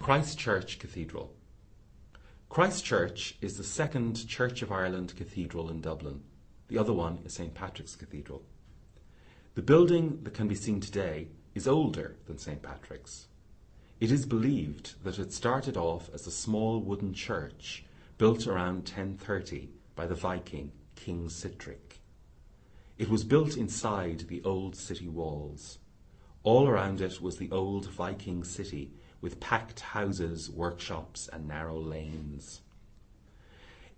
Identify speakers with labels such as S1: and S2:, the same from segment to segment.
S1: Christ Church Cathedral. Christ Church is the second Church of Ireland cathedral in Dublin. The other one is St. Patrick's Cathedral. The building that can be seen today is older than St. Patrick's. It is believed that it started off as a small wooden church built around 1030 by the Viking King Sihtric. It was built inside the old city walls. All around it was the old Viking city with packed houses, workshops and narrow lanes.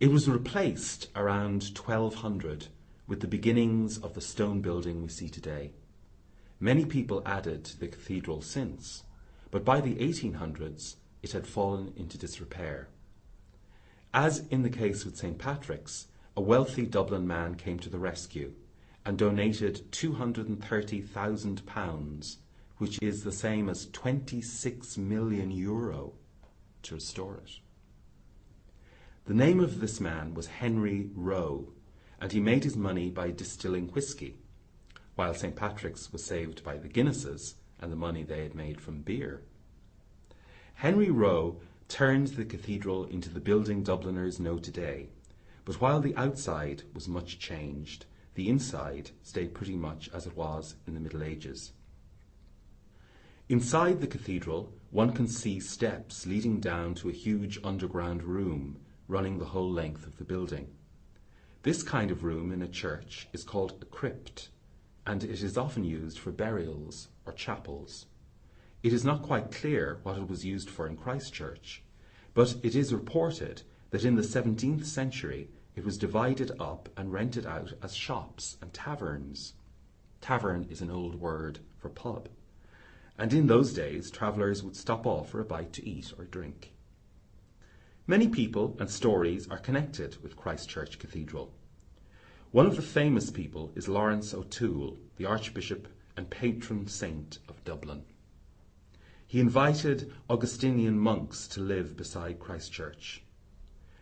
S1: It was replaced around 1200 with the beginnings of the stone building we see today. Many people added to the cathedral since, but by the 1800s it had fallen into disrepair. As in the case with St. Patrick's, a wealthy Dublin man came to the rescue and donated £230,000, which is the same as €26 million, to restore it. The name of this man was Henry Rowe, and he made his money by distilling whisky, while St. Patrick's was saved by the Guinnesses and the money they had made from beer. Henry Rowe turned the cathedral into the building Dubliners know today, but while the outside was much changed, the inside stayed pretty much as it was in the Middle Ages. Inside the cathedral, one can see steps leading down to a huge underground room running the whole length of the building. This kind of room in a church is called a crypt, and it is often used for burials or chapels. It is not quite clear what it was used for in Christ Church, but it is reported that in the 17th century it was divided up and rented out as shops and taverns. Tavern is an old word for pub. And in those days, travellers would stop off for a bite to eat or drink. Many people and stories are connected with Christ Church Cathedral. One of the famous people is Lawrence O'Toole, the Archbishop and patron saint of Dublin. He invited Augustinian monks to live beside Christ Church.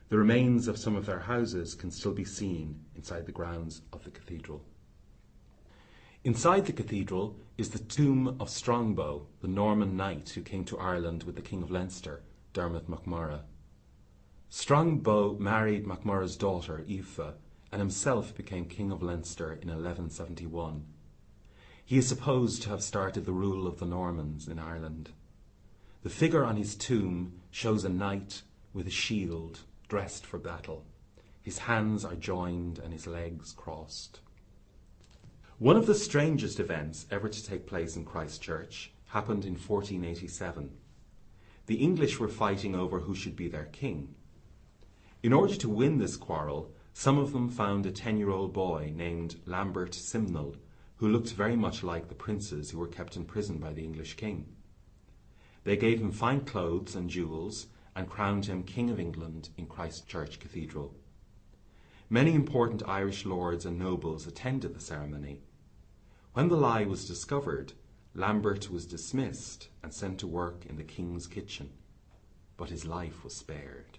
S1: The remains of some of their houses can still be seen inside the grounds of the cathedral. Inside the cathedral is the tomb of Strongbow, the Norman knight who came to Ireland with the King of Leinster, Dermot MacMurrough. Strongbow married MacMurrough's daughter, Aoife, and himself became King of Leinster in 1171. He is supposed to have started the rule of the Normans in Ireland. The figure on his tomb shows a knight with a shield, dressed for battle. His hands are joined and his legs crossed. One of the strangest events ever to take place in Christ Church happened in 1487. The English were fighting over who should be their king. In order to win this quarrel, some of them found a 10-year-old boy named Lambert Simnel, who looked very much like the princes who were kept in prison by the English king. They gave him fine clothes and jewels and crowned him King of England in Christ Church Cathedral. Many important Irish lords and nobles attended the ceremony. When the lie was discovered, Lambert was dismissed and sent to work in the king's kitchen, but his life was spared.